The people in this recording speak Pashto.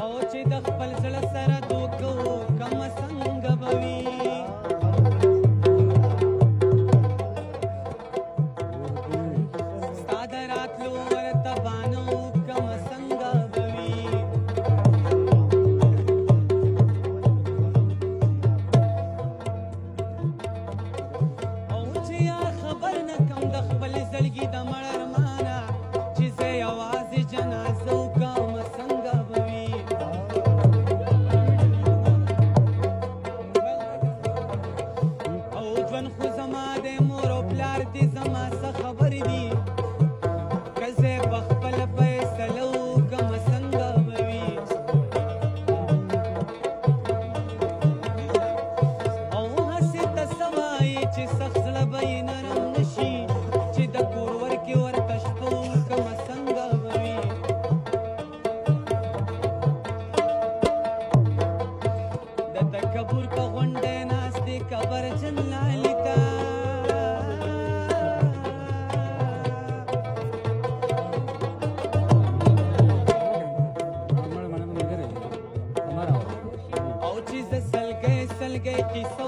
او چې د خپل زړه سره دوکه وکم څنګه به وي ستا د راتلو ورته بانه وکم څنګه به وي او چې یار خبر نه کم د خپل زړګي د مړ ارمانه چې زه یوازې جنازه وکم څنګه به وي او ژوند خو زما د مور او پلار دې زما څه خبر دي که زه په خپله فیصله وکم څنګه به وي او هسې ته څه وایې چې سخت زړه به یې نرم نه شي چې د کور ورکې ورته شپه وکمه څنګه به وي د تکبر په غونډۍ ناست دی کبرجن لالي ته او چې زه سلګۍ سلګۍ کیسه